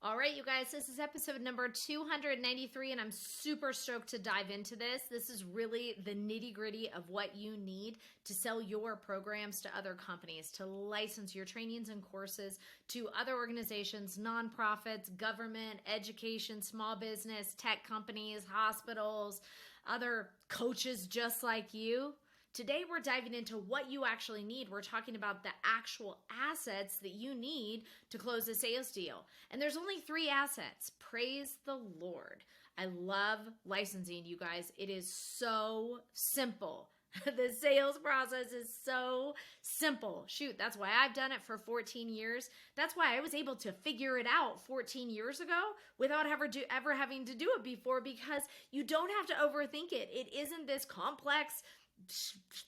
All right, you guys, this is episode number 293, and I'm super stoked to dive into this. This is really the nitty-gritty of what you need to sell your programs to other companies, to license your trainings and courses to other organizations, nonprofits, government, education, small business, tech companies, hospitals, other coaches just like you. Today, we're diving into what you actually need. We're talking about the actual assets that you need to close a sales deal. And there's only 3 assets. Praise the Lord. I love licensing, you guys. It is so simple. The sales process is so simple. Shoot, that's why I've done it for 14 years. That's why I was able to figure it out 14 years ago without ever having to do it before, because you don't have to overthink it. It isn't this complex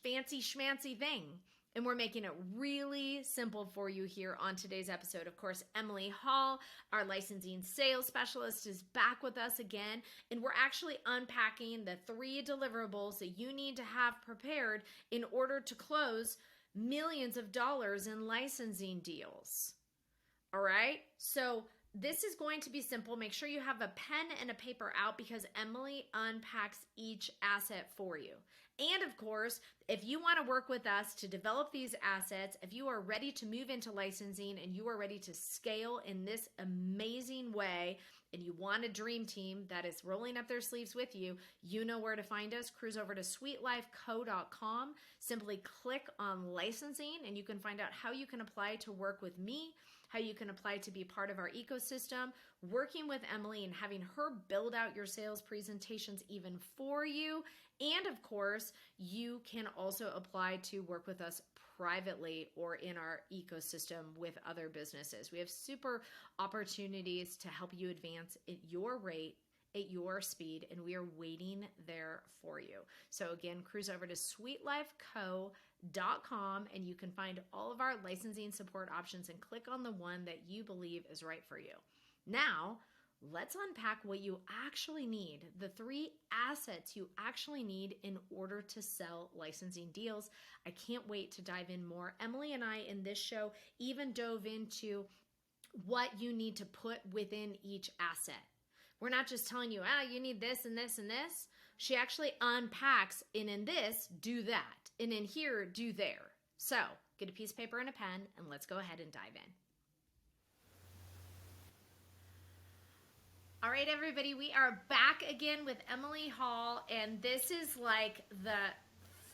fancy schmancy thing. And we're making it really simple for you here on today's episode. Of course, Emily Hall, our licensing sales specialist, is back with us again. And we're actually unpacking the 3 deliverables that you need to have prepared in order to close millions of dollars in licensing deals. All right? So this is going to be simple. Make sure you have a pen and a paper out, because Emily unpacks each asset for you. And of course, if you want to work with us to develop these assets, if you are ready to move into licensing and you are ready to scale in this amazing way, and you want a dream team that is rolling up their sleeves with you, you know where to find us. Cruise over to sweetlifeco.com. Simply click on licensing, and you can find out how you can apply to work with me, how you can apply to be part of our ecosystem, working with Emily and having her build out your sales presentations even for you. And of course, you can also apply to work with us privately or in our ecosystem with other businesses. We have super opportunities to help you advance at your rate, at your speed, and we are waiting there for you. So again, cruise over to sweetlifeco.com and you can find all of our licensing support options and click on the one that you believe is right for you. Now, let's unpack what you actually need, the 3 assets you actually need in order to sell licensing deals. I can't wait to dive in more. Emily and I in this show even dove into what you need to put within each asset. We're not just telling you, you need this and this and this. She actually unpacks, and in this, do that. And in here, do there. So get a piece of paper and a pen, and let's go ahead and dive in. All right, everybody, we are back again with Emily Hall, and this is like the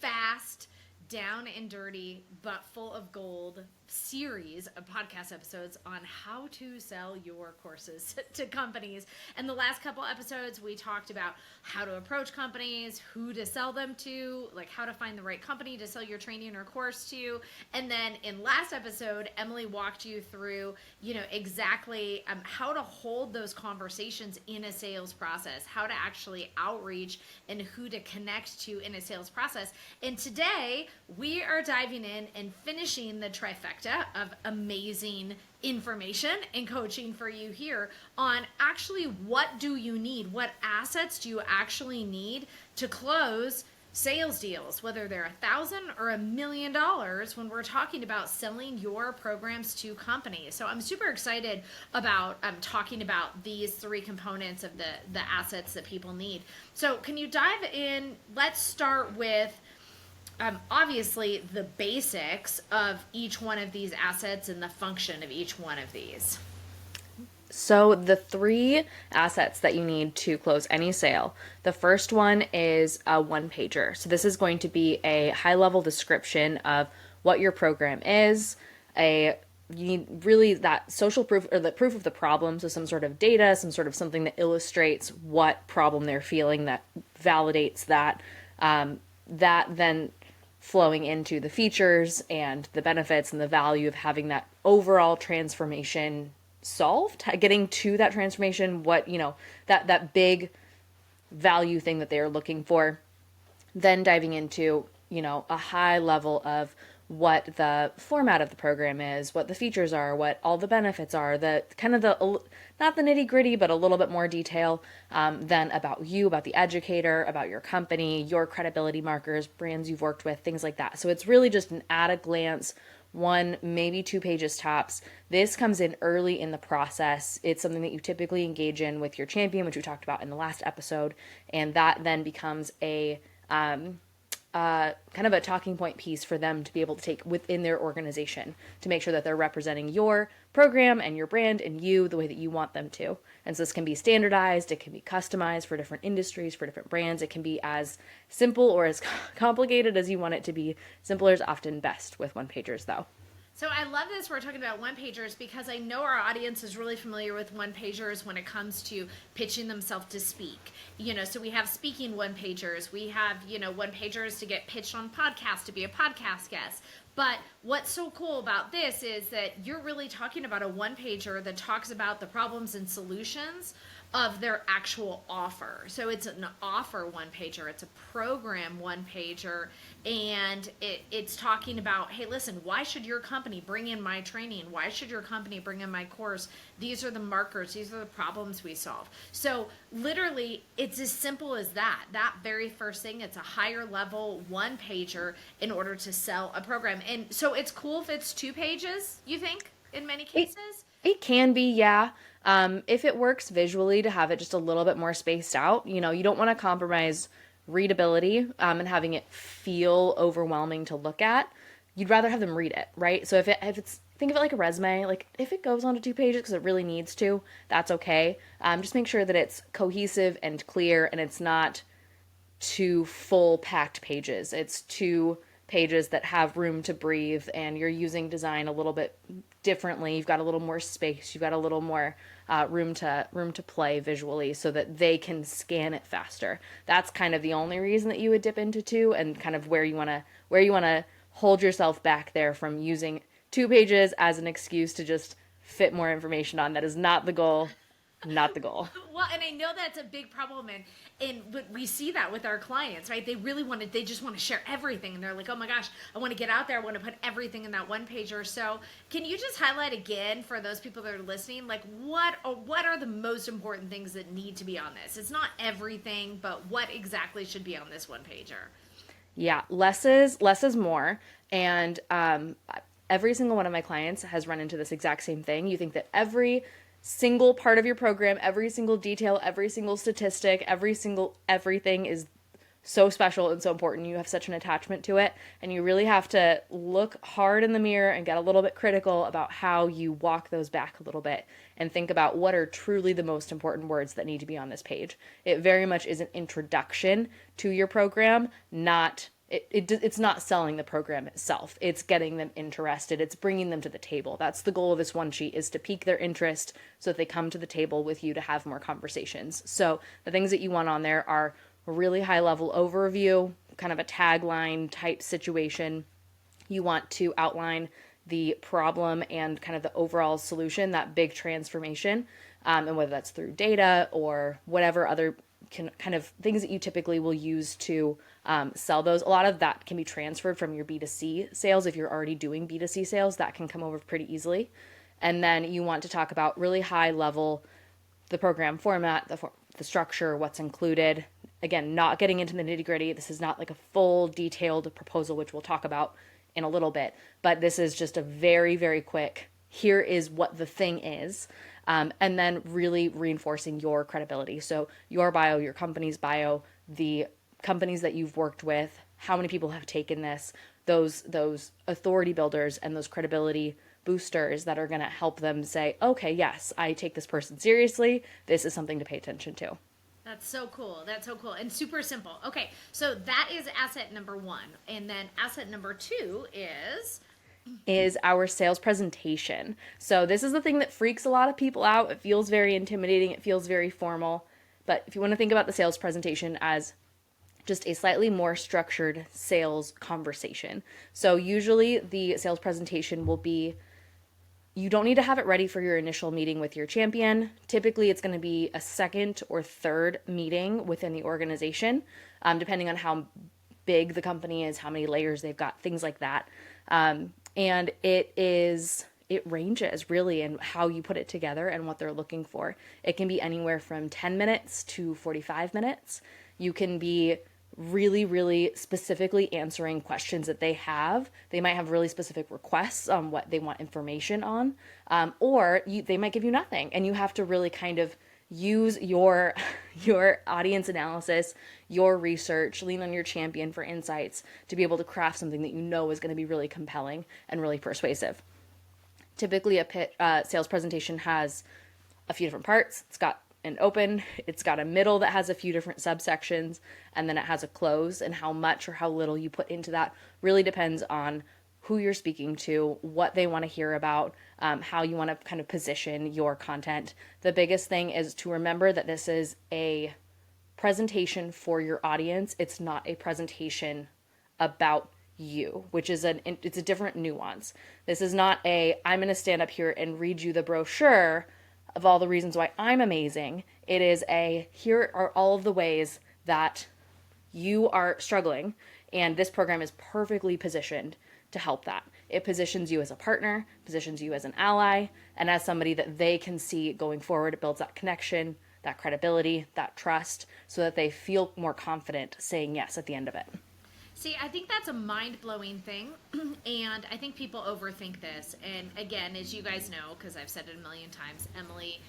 fast, down and dirty, but full of gold series of podcast episodes on how to sell your courses to companies. And the last couple episodes, we talked about how to approach companies, who to sell them to, like how to find the right company to sell your training or course to. And then in last episode, Emily walked you through, exactly how to hold those conversations in a sales process, how to actually outreach and who to connect to in a sales process. And today we are diving in and finishing the trifecta of amazing information and coaching for you here on actually what do you need, what assets do you actually need to close sales deals, whether they're $1,000 or $1 million when we're talking about selling your programs to companies. So I'm super excited about talking about these 3 components of the assets that people need. So can you dive in? Let's start with obviously the basics of each one of these assets and the function of each one of these. So the 3 assets that you need to close any sale, the first one is a 1-pager. So this is going to be a high-level description of what your program is. You need really that social proof, or the proof of the problem, so some sort of data, some sort of something that illustrates what problem they're feeling, that validates that, that then flowing into the features and the benefits and the value of having that overall transformation solved, getting to that transformation, what, that big value thing that they are looking for, then diving into, a high level of what the format of the program is, what the features are, what all the benefits are, the kind of not the nitty gritty, but a little bit more detail, then about you, about the educator, about your company, your credibility markers, brands you've worked with, things like that. So it's really just an at a glance one, maybe 2 pages tops. This comes in early in the process. It's something that you typically engage in with your champion, which we talked about in the last episode. And that then becomes a kind of a talking point piece for them to be able to take within their organization to make sure that they're representing your program and your brand and you the way that you want them to. And so this can be standardized, it can be customized for different industries, for different brands. It can be as simple or as complicated as you want it to be. Simpler is often best with one-pagers though. So I love this. We're talking about one-pagers because I know our audience is really familiar with one-pagers when it comes to pitching themselves to speak. So we have speaking one-pagers. We have, one-pagers to get pitched on podcasts, to be a podcast guest. But what's so cool about this is that you're really talking about a one-pager that talks about the problems and solutions of their actual offer. So it's an offer one-pager, it's a program one-pager, and it's talking about, hey, listen, why should your company bring in my training? Why should your company bring in my course? These are the markers, these are the problems we solve. So literally, it's as simple as that. That very first thing, it's a higher level one-pager in order to sell a program. And so it's cool if it's 2 pages, you think, in many cases? It can be, yeah. If it works visually to have it just a little bit more spaced out, you don't want to compromise readability and having it feel overwhelming to look at. You'd rather have them read it, right? So if it's think of it like a resume, like if it goes onto 2 pages because it really needs to, that's okay. Just make sure that it's cohesive and clear and it's not 2 full packed pages. It's 2 pages that have room to breathe and you're using design a little bit differently. You've got a little more space. You've got a little more room to play visually so that they can scan it faster. That's kind of the only reason that you would dip into 2 and kind of where you want to hold yourself back there from using 2 pages as an excuse to just fit more information on. That is not the goal. Not the goal. Well, and I know that's a big problem, but we see that with our clients, right? They just want to share everything, and they're like, oh my gosh, I want to get out there, I want to put everything in that one pager. So can you just highlight again for those people that are listening, like what are the most important things that need to be on this? It's not everything, but what exactly should be on this one pager? Yeah, less is more, and every single one of my clients has run into this exact same thing. You think that every single part of your program, every single detail, every single statistic, everything is so special and so important. You have such an attachment to it, and you really have to look hard in the mirror and get a little bit critical about how you walk those back a little bit and think about what are truly the most important words that need to be on this page. It very much is an introduction to your program, it's not selling the program itself. It's getting them interested. It's bringing them to the table. That's the goal of this one sheet, is to pique their interest so that they come to the table with you to have more conversations. So the things that you want on there are a really high level overview, kind of a tagline type situation. You want to outline the problem and kind of the overall solution, that big transformation, and whether that's through data or whatever other kind of things that you typically will use to sell those. A lot of that can be transferred from your B2C sales. If you're already doing B2C sales, that can come over pretty easily. And then you want to talk about really high level, the program format, the structure, what's included. Again, not getting into the nitty gritty. This is not like a full detailed proposal, which we'll talk about in a little bit, but this is just a very, very quick, here is what the thing is. And then really reinforcing your credibility. So your bio, your company's bio, the companies that you've worked with, how many people have taken this, those authority builders and those credibility boosters that are going to help them say, okay, yes, I take this person seriously. This is something to pay attention to. That's so cool. That's so cool. And super simple. Okay, so that is asset number 1. And then asset number 2 is our sales presentation. So this is the thing that freaks a lot of people out. It feels very intimidating. It feels very formal. But if you want to think about the sales presentation as just a slightly more structured sales conversation. So usually the sales presentation will be, you don't need to have it ready for your initial meeting with your champion. Typically, it's going to be a second or third meeting within the organization, depending on how big the company is, how many layers they've got, things like that. And it ranges really in how you put it together and what they're looking for. It can be anywhere from 10 minutes to 45 minutes. You can be really, really specifically answering questions that they have. They might have really specific requests on what they want information on, or they might give you nothing, and you have to really kind of use your audience analysis, your research, lean on your champion for insights to be able to craft something that you know is going to be really compelling and really persuasive. Typically, a sales presentation has a few different parts. It's got an open, it's got a middle that has a few different subsections, and then it has a close, and how much or how little you put into that really depends on who you're speaking to, what they want to hear about, how you want to kind of position your content. The biggest thing is to remember that this is a presentation for your audience. It's not a presentation about you, which is it's a different nuance. This is not I'm going to stand up here and read you the brochure of all the reasons why I'm amazing. It is here are all of the ways that you are struggling, and this program is perfectly positioned to help that. It positions you as a partner, positions you as an ally, and as somebody that they can see going forward. It builds that connection, that credibility, that trust, so that they feel more confident saying yes at the end of it. See, I think that's a mind-blowing thing, and I think people overthink this. And again, as you guys know, because I've said it a million times, Emily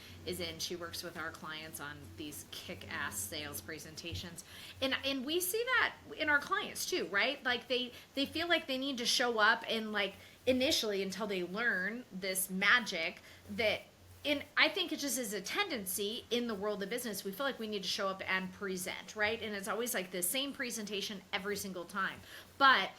she works with our clients on these kick-ass sales presentations. And we see that in our clients too, right? Like they feel like they need to show up and like initially until they learn this magic that I think it just is a tendency in the world of business. We feel like we need to show up and present, right? And it's always like the same presentation every single time. But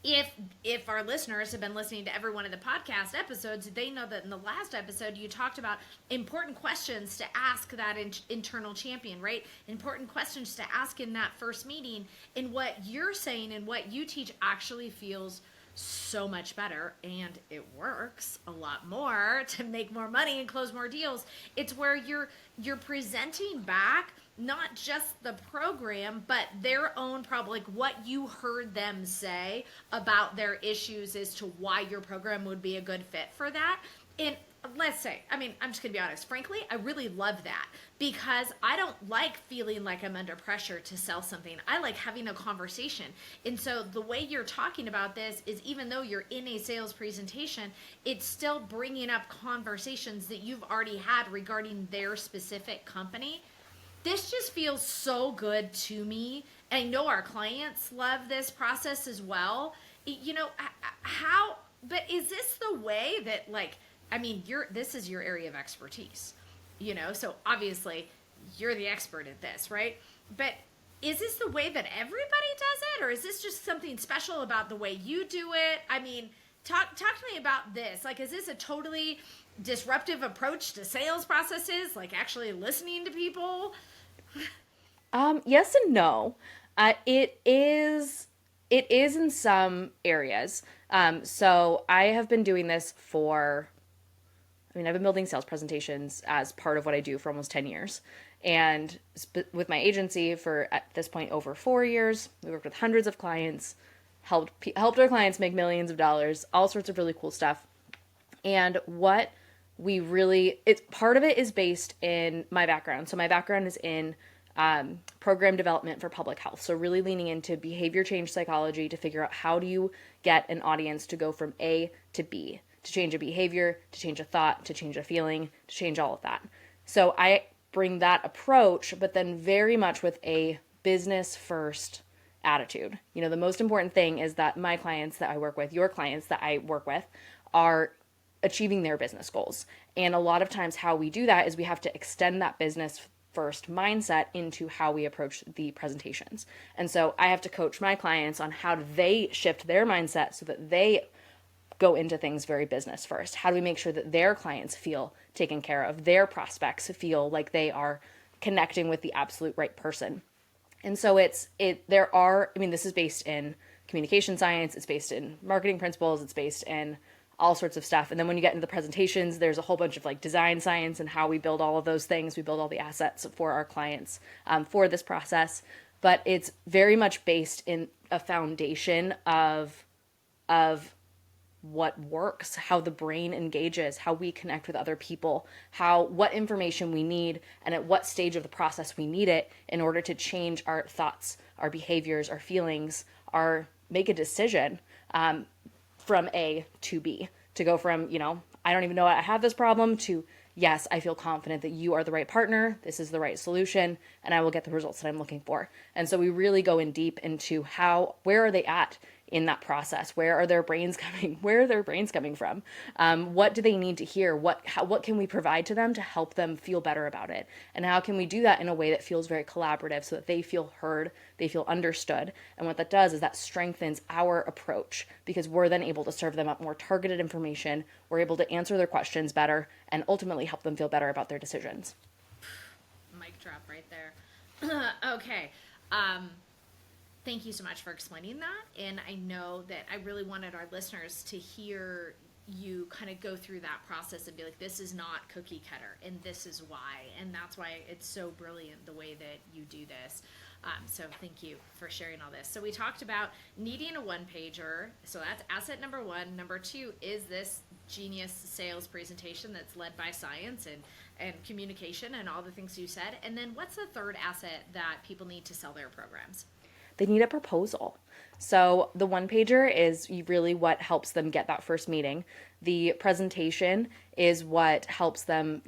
if our listeners have been listening to every one of the podcast episodes, they know that in the last episode you talked about important questions to ask that internal champion, right? Important questions to ask in that first meeting. And what you're saying and what you teach actually feels so much better, and it works a lot more to make more money and close more deals. It's where you're presenting back not just the program, but their own like what you heard them say about their issues as to why your program would be a good fit for that. And let's say, I'm just gonna be honest, frankly, I really love that because I don't like feeling like I'm under pressure to sell something. I like having a conversation. And so the way you're talking about this is, even though you're in a sales presentation, it's still bringing up conversations that you've already had regarding their specific company. This just feels so good to me. And I know our clients love this process as well. But is this the way that this is your area of expertise, so obviously you're the expert at this, right? But is this the way that everybody does it, or is this just something special about the way you do it? Talk to me about this. Like, is this a totally disruptive approach to sales processes, like actually listening to people? Yes and no. It is in some areas. So I have been doing this I've been building sales presentations as part of what I do for almost 10 years. And with my agency for, at this point, over 4 years. We worked with hundreds of clients, helped our clients make millions of dollars, all sorts of really cool stuff. And what part of it is based in my background. So my background is in program development for public health. So really leaning into behavior change psychology to figure out how do you get an audience to go from A to B, to change a behavior, to change a thought, to change a feeling, to change all of that. So I bring that approach, but then very much with a business first attitude. The most important thing is that my clients that I work with, your clients that I work with, are achieving their business goals. And a lot of times how we do that is we have to extend that business first mindset into how we approach the presentations. And so I have to coach my clients on how do they shift their mindset so that they go into things very business first. How do we make sure that their clients feel taken care of, their prospects feel like they are connecting with the absolute right person? And so this is based in communication science, it's based in marketing principles, it's based in all sorts of stuff. And then when you get into the presentations, there's a whole bunch of like design science and how we build all of those things. We build all the assets for our clients for this process. But it's very much based in a foundation of what works, how the brain engages, how we connect with other people, what information we need, and at what stage of the process we need it in order to change our thoughts, our behaviors, our feelings, make a decision from A to B, to go from, I don't even know I have this problem, to yes, I feel confident that you are the right partner, this is the right solution, and I will get the results that I'm looking for. And so we really go in deep into where are they at in that process? Where are their brains coming? Where are their brains coming from? What do they need to hear? What can we provide to them to help them feel better about it? And how can we do that in a way that feels very collaborative so that they feel heard, they feel understood? And what that does is that strengthens our approach, because we're then able to serve them up more targeted information. We're able to answer their questions better and ultimately help them feel better about their decisions. Mic drop right there. Okay. Thank you so much for explaining that. And I know that I really wanted our listeners to hear you kind of go through that process and be like, this is not cookie cutter, and this is why. And that's why it's so brilliant the way that you do this. So thank you for sharing all this. So we talked about needing a one-pager. So that's asset number one. Number two is this genius sales presentation that's led by science and communication and all the things you said. And then what's the third asset that people need to sell their programs? They need a proposal. So the one pager is really what helps them get that first meeting. The presentation is what helps them,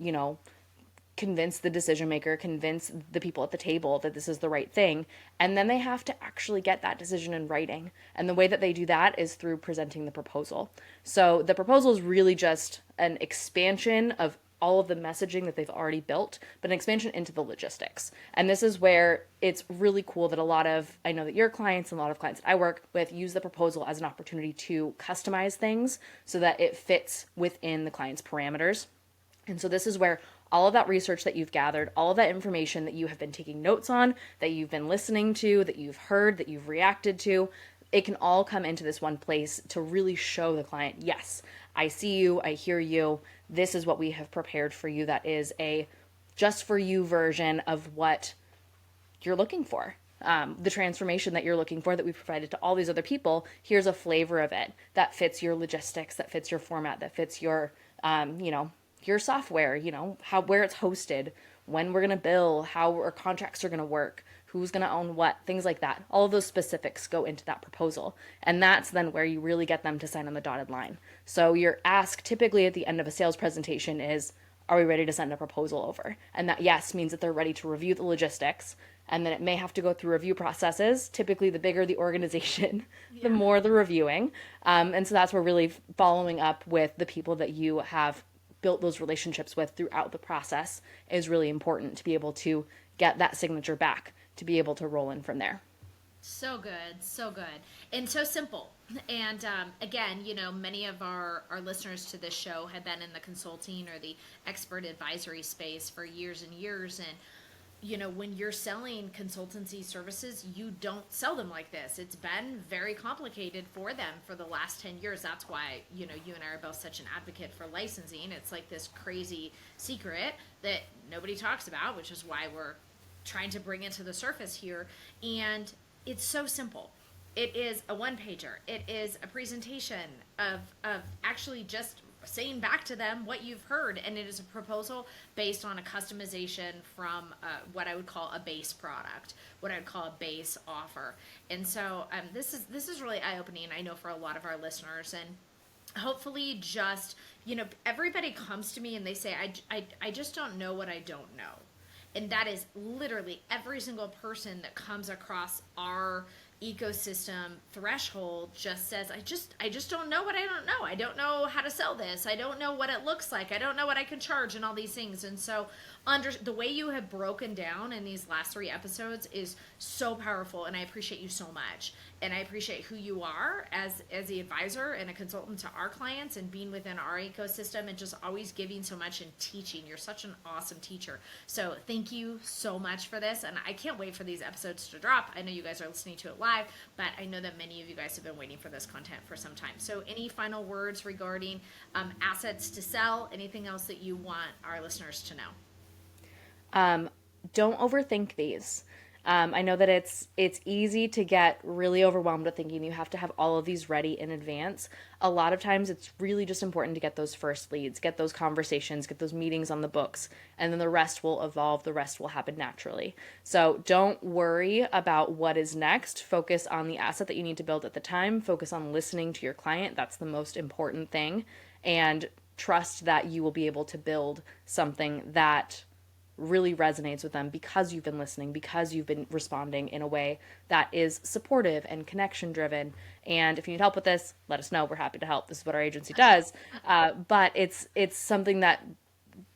convince the decision maker, convince the people at the table that this is the right thing. And then they have to actually get that decision in writing. And the way that they do that is through presenting the proposal. So the proposal is really just an expansion of all of the messaging that they've already built, but an expansion into the logistics. And this is where it's really cool that I know that your clients and a lot of clients that I work with use the proposal as an opportunity to customize things so that it fits within the client's parameters. And so this is where all of that research that you've gathered, all of that information that you have been taking notes on, that you've been listening to, that you've heard, that you've reacted to, it can all come into this one place to really show the client, yes, I see you, I hear you, this is what we have prepared for you that is a just for you version of what you're looking for. The transformation that you're looking for that we provided to all these other people, here's a flavor of it that fits your logistics, that fits your format, that fits your, your software, where it's hosted, when we're going to bill, how our contracts are going to work, who's going to own what, things like that. All of those specifics go into that proposal. And that's then where you really get them to sign on the dotted line. So your ask typically at the end of a sales presentation is, are we ready to send a proposal over? And that yes means that they're ready to review the logistics. And then it may have to go through review processes. Typically, the bigger the organization, the more the reviewing. And so that's where really following up with the people that you have built those relationships with throughout the process is really important to be able to get that signature back, to be able to roll in from there. So good, and so simple. And again, many of our listeners to this show have been in the consulting or the expert advisory space for years and years. And, when you're selling consultancy services, you don't sell them like this. It's been very complicated for them for the last 10 years. That's why, you and I are both such an advocate for licensing. It's like this crazy secret that nobody talks about, which is why we're trying to bring it to the surface here. And it's so simple. It is a one-pager. It is a presentation of actually just saying back to them what you've heard, and it is a proposal based on a customization from what I would call a base product, what I would call a base offer. And so this is really eye-opening, I know, for a lot of our listeners. And hopefully just, everybody comes to me and they say, I just don't know what I don't know. And that is literally every single person that comes across our ecosystem threshold just says, I just don't know what I don't know. I don't know how to sell this. I don't know what it looks like. I don't know what I can charge and all these things. And so the way you have broken down in these last 3 episodes is so powerful, and I appreciate you so much. And I appreciate who you are as the advisor and a consultant to our clients, and being within our ecosystem and just always giving so much and teaching. You're such an awesome teacher. So thank you so much for this. And I can't wait for these episodes to drop. I know you guys are listening to it live, but I know that many of you guys have been waiting for this content for some time. So any final words regarding assets to sell, anything else that you want our listeners to know? Don't overthink these. I know that it's easy to get really overwhelmed with thinking you have to have all of these ready in advance. A lot of times it's really just important to get those first leads, get those conversations, get those meetings on the books, and then the rest will evolve, the rest will happen naturally. So don't worry about what is next. Focus on the asset that you need to build at the time. Focus on listening to your client. That's the most important thing. And trust that you will be able to build something that really resonates with them because you've been listening, because you've been responding in a way that is supportive and connection driven. And if you need help with this, let us know. We're happy to help. This is what our agency does. But it's something that,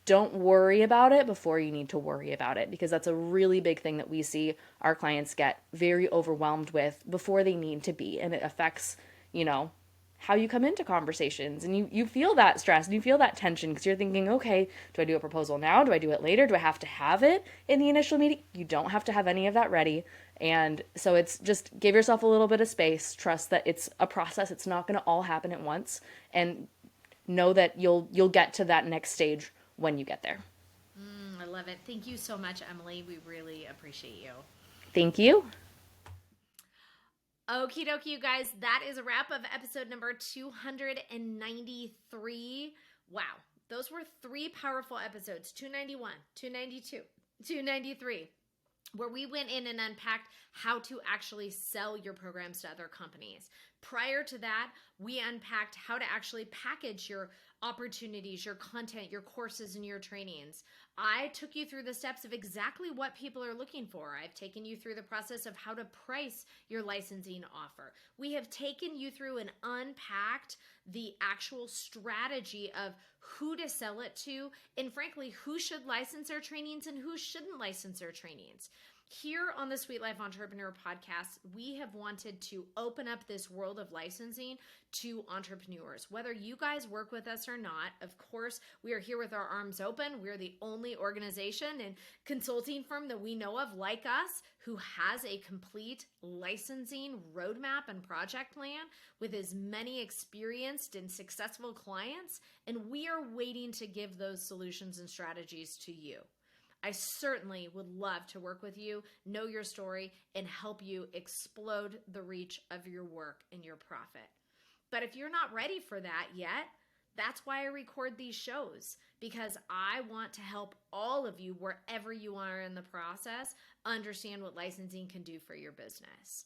don't worry about it before you need to worry about it, because that's a really big thing that we see our clients get very overwhelmed with before they need to be. And it affects, how you come into conversations, and you feel that stress and you feel that tension because you're thinking, okay, do I do a proposal now? Do I do it later? Do I have to have it in the initial meeting? You don't have to have any of that ready. And so it's just give yourself a little bit of space, trust that it's a process. It's not going to all happen at once, and know that you'll get to that next stage when you get there. I love it. Thank you so much, Emily. We really appreciate you. Thank you. Okie dokie, you guys. That is a wrap of episode number 293. Wow. Those were 3 powerful episodes, 291, 292, 293, where we went in and unpacked how to actually sell your programs to other companies. Prior to that, we unpacked how to actually package your opportunities, your content, your courses, and your trainings. I took you through the steps of exactly what people are looking for. I've taken you through the process of how to price your licensing offer. We have taken you through and unpacked the actual strategy of who to sell it to, and frankly, who should license their trainings and who shouldn't license their trainings. Here on the Sweet Life Entrepreneur podcast, we have wanted to open up this world of licensing to entrepreneurs. Whether you guys work with us or not, of course, we are here with our arms open. We're the only organization and consulting firm that we know of like us who has a complete licensing roadmap and project plan with as many experienced and successful clients, and we are waiting to give those solutions and strategies to you. I certainly would love to work with you, know your story, and help you explode the reach of your work and your profit. But if you're not ready for that yet, that's why I record these shows, because I want to help all of you, wherever you are in the process, understand what licensing can do for your business.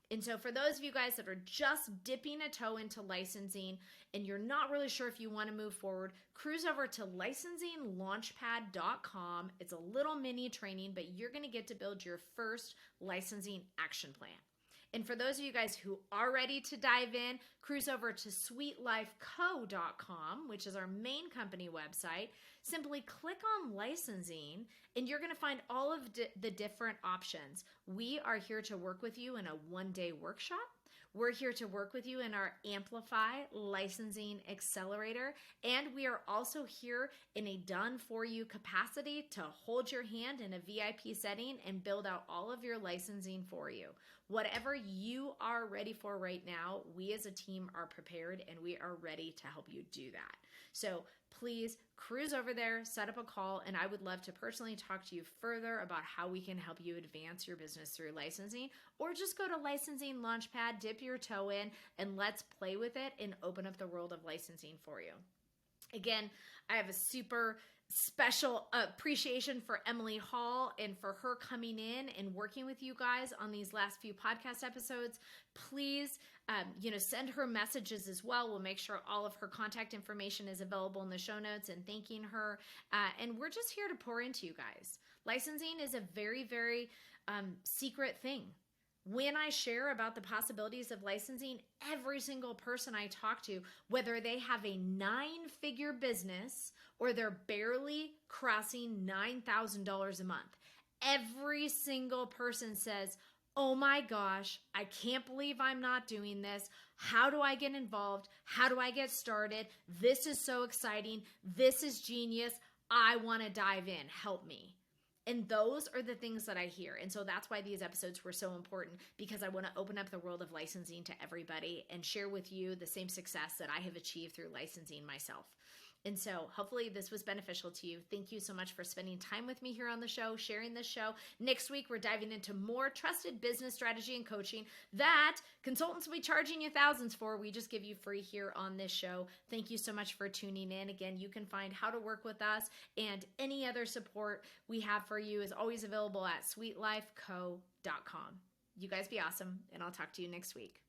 And so for those of you guys that are just dipping a toe into licensing and you're not really sure if you want to move forward, cruise over to licensinglaunchpad.com. It's a little mini training, but you're going to get to build your first licensing action plan. And for those of you guys who are ready to dive in, cruise over to sweetlifeco.com, which is our main company website. Simply click on licensing and you're going to find all of the different options. We are here to work with you in a one-day workshop. We're here to work with you in our Amplify Licensing Accelerator. And we are also here in a done-for-you capacity to hold your hand in a VIP setting and build out all of your licensing for you. Whatever you are ready for right now, we as a team are prepared and we are ready to help you do that. So please cruise over there, set up a call, and I would love to personally talk to you further about how we can help you advance your business through licensing, or just go to Licensing Launchpad, dip your toe in, and let's play with it and open up the world of licensing for you. Again, I have a super special appreciation for Emily Hall and for her coming in and working with you guys on these last few podcast episodes. Please, send her messages as well. We'll make sure all of her contact information is available in the show notes, and thanking her. And we're just here to pour into you guys. Licensing is a very, very secret thing. When I share about the possibilities of licensing, every single person I talk to, whether they have a 9-figure business or they're barely crossing $9,000 a month, every single person says, "Oh my gosh, I can't believe I'm not doing this. How do I get involved? How do I get started? This is so exciting. This is genius. I want to dive in. Help me." And those are the things that I hear. And so that's why these episodes were so important, because I want to open up the world of licensing to everybody and share with you the same success that I have achieved through licensing myself. And so hopefully this was beneficial to you. Thank you so much for spending time with me here on the show, sharing this show. Next week, we're diving into more trusted business strategy and coaching that consultants will be charging you thousands for. We just give you free here on this show. Thank you so much for tuning in. Again, you can find how to work with us and any other support we have for you is always available at sweetlifeco.com. You guys be awesome, and I'll talk to you next week.